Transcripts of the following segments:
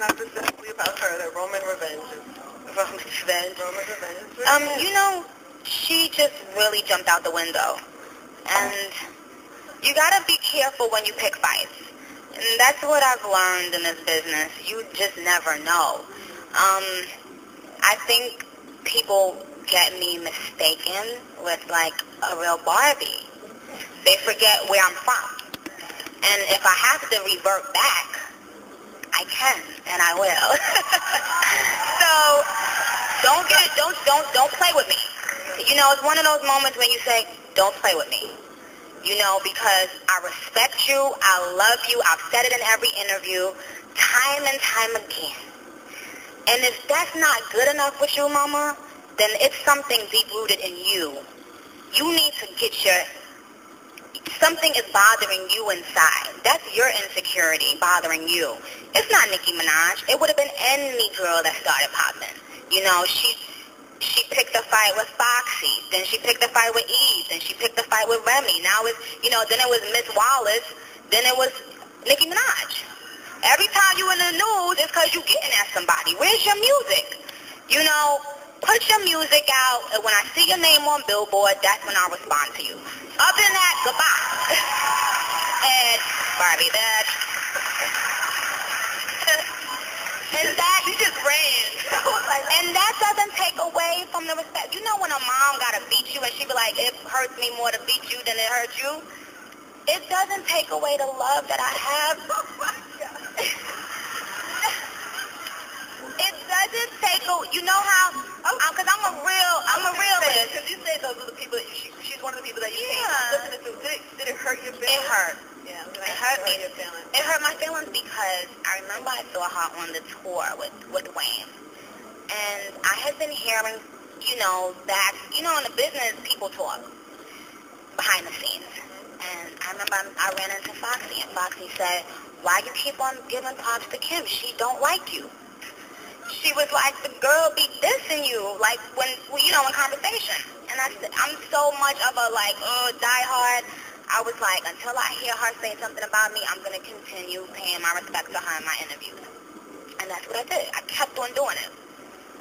not specifically about her, the Roman revenge. Roman revenge. Roman revenge. You know, she just really jumped out the window. And you gotta be careful when you pick fights. And that's what I've learned in this business. You just never know. I think people get me mistaken with like a real Barbie. They forget where I'm from. And if I have to revert back, I can and I will. So don't play with me. You know, it's one of those moments when you say, don't play with me. You know, because I respect you, I love you, I've said it in every interview, time and time again. And if that's not good enough with you, mama, then it's something deep-rooted in you. You need to get something is bothering you inside. That's your insecurity bothering you. It's not Nicki Minaj. It would have been any girl that started popping. You know, she picked a fight with Foxy, then she picked a fight with Eve, then she picked a fight with Remy. Now it's, you know, then it was Miss Wallace, then it was Nicki Minaj. Every time you in the news, it's because you getting at somebody. Where's your music? You know, put your music out, and when I see your name on Billboard, that's when I'll respond to you. Other than that, goodbye. And Barbie, that. And that, she just ran. And that doesn't take away from the respect. You know when a mom gotta beat you and she be like, it hurts me more to beat you than it hurts you? It doesn't take away the love that I have. It doesn't take away, you know how, because I'm a realist. Because you say those are the people, she's one of the people that you Yeah. can't listen to. Did it hurt your feelings? It hurt. Yeah, It hurt me. your feelings. It hurt my feelings because I remember I saw her on the tour with Wayne. And I had been hearing, you know, that, you know, in the business, people talk behind the scenes. And I remember I ran into Foxy, and Foxy said, why you keep on giving props to Kim? She don't like you. She was like, the girl be dissing you, like, when, you know, in conversation. And I said, I'm so much of a, like, diehard. I was like, until I hear her say something about me, I'm going to continue paying my respect to her in my interviews. And that's what I did. I kept on doing it.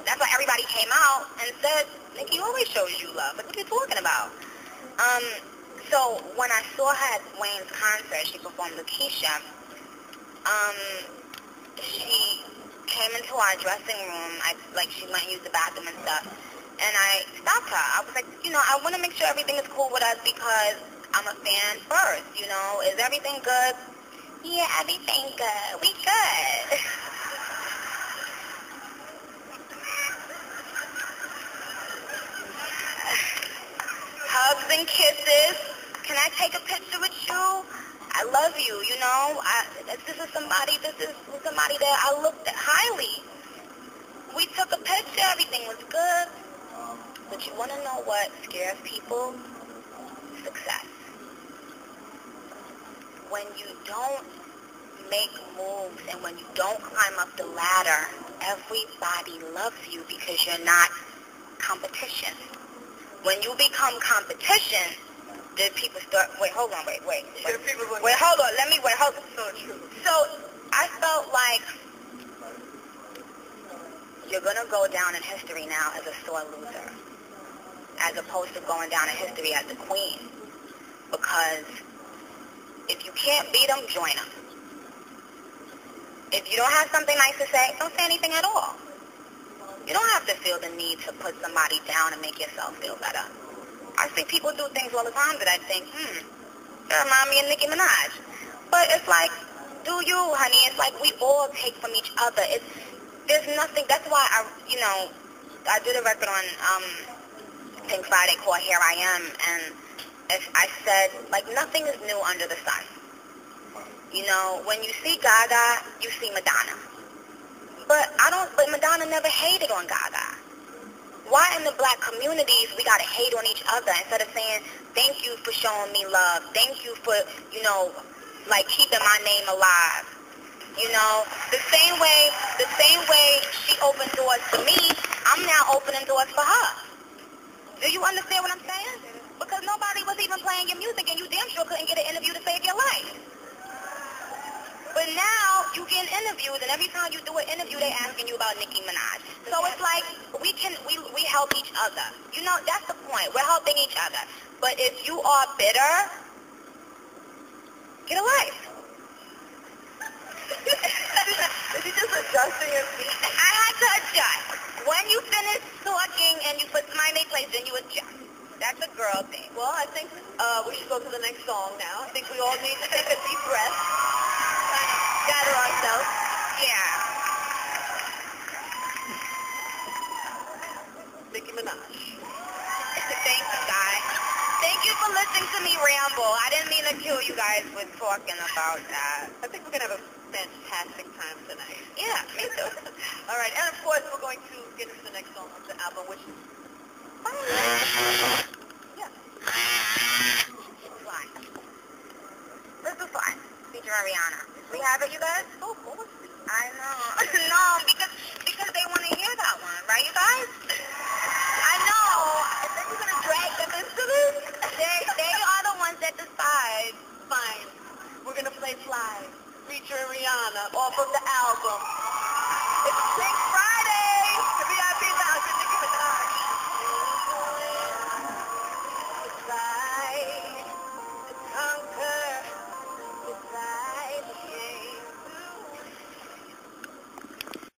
That's why everybody came out and said, Nicki always shows you love. Like, what are you talking about? So when I saw her at Wayne's concert, she performed with Keisha, she came into our dressing room. She went and used the bathroom and stuff. And I stopped her. I was like, you know, I want to make sure everything is cool with us because I'm a fan first, you know. Is everything good? Yeah, everything good. We good. Hugs and kisses. Can I take a picture with you? I love you, you know. This is somebody that I looked at highly. We took a picture. Everything was good. But you want to know what scares people? Success. When you don't make moves and when you don't climb up the ladder, everybody loves you because you're not competition. When you become competition, then people start, hold on. Hold on. So true. So I felt like you're going to go down in history now as a sore loser, as opposed to going down in history as the queen. Because if you can't beat them, join them. If you don't have something nice to say, don't say anything at all. You don't have to feel the need to put somebody down and make yourself feel better. I see people do things all the time that I think, that remind me of Nicki Minaj. But it's like, do you, honey? It's like we all take from each other. There's nothing. That's why I did a record on Pink Friday called Here I Am, and I said, like, nothing is new under the sun. You know, when you see Gaga, you see Madonna. But Madonna never hated on Gaga. Why in the black communities we gotta hate on each other instead of saying, thank you for showing me love, thank you for, you know, like keeping my name alive. You know, the same way she opened doors for me, I'm now opening doors for her. Do you understand what I'm saying? Because nobody was even playing your music and you damn sure couldn't get an interview to save your life. But now you get interviews, and every time you do an interview, they asking you about Nicki Minaj. So it's like we help each other. You know, that's the point. We're helping each other. But if you are bitter, get a life. Is he just adjusting his feet? I had to adjust. When you finish talking and you put smiley place, then you adjust. That's a girl thing. Well, I think we should go to the next song now. I think we all need to take a deep breath, kind of gather ourselves. Yeah. Nicki Minaj. Thank you, guys. Thank you for listening to me ramble. I didn't mean to kill you guys with talking about that. I think we're going to have a fantastic time tonight. Yeah, me too. All right, and of course we're going to get into the next song of the album, which is yeah. Fly. This is fly. Featuring Rihanna. We have it, you guys? Oh, of course. I know. No, because they want to hear that one, right, you guys? I know. And then you're going to drag them into this? They are the ones that decide. Fine. We're going to play Fly, featuring Rihanna, off of the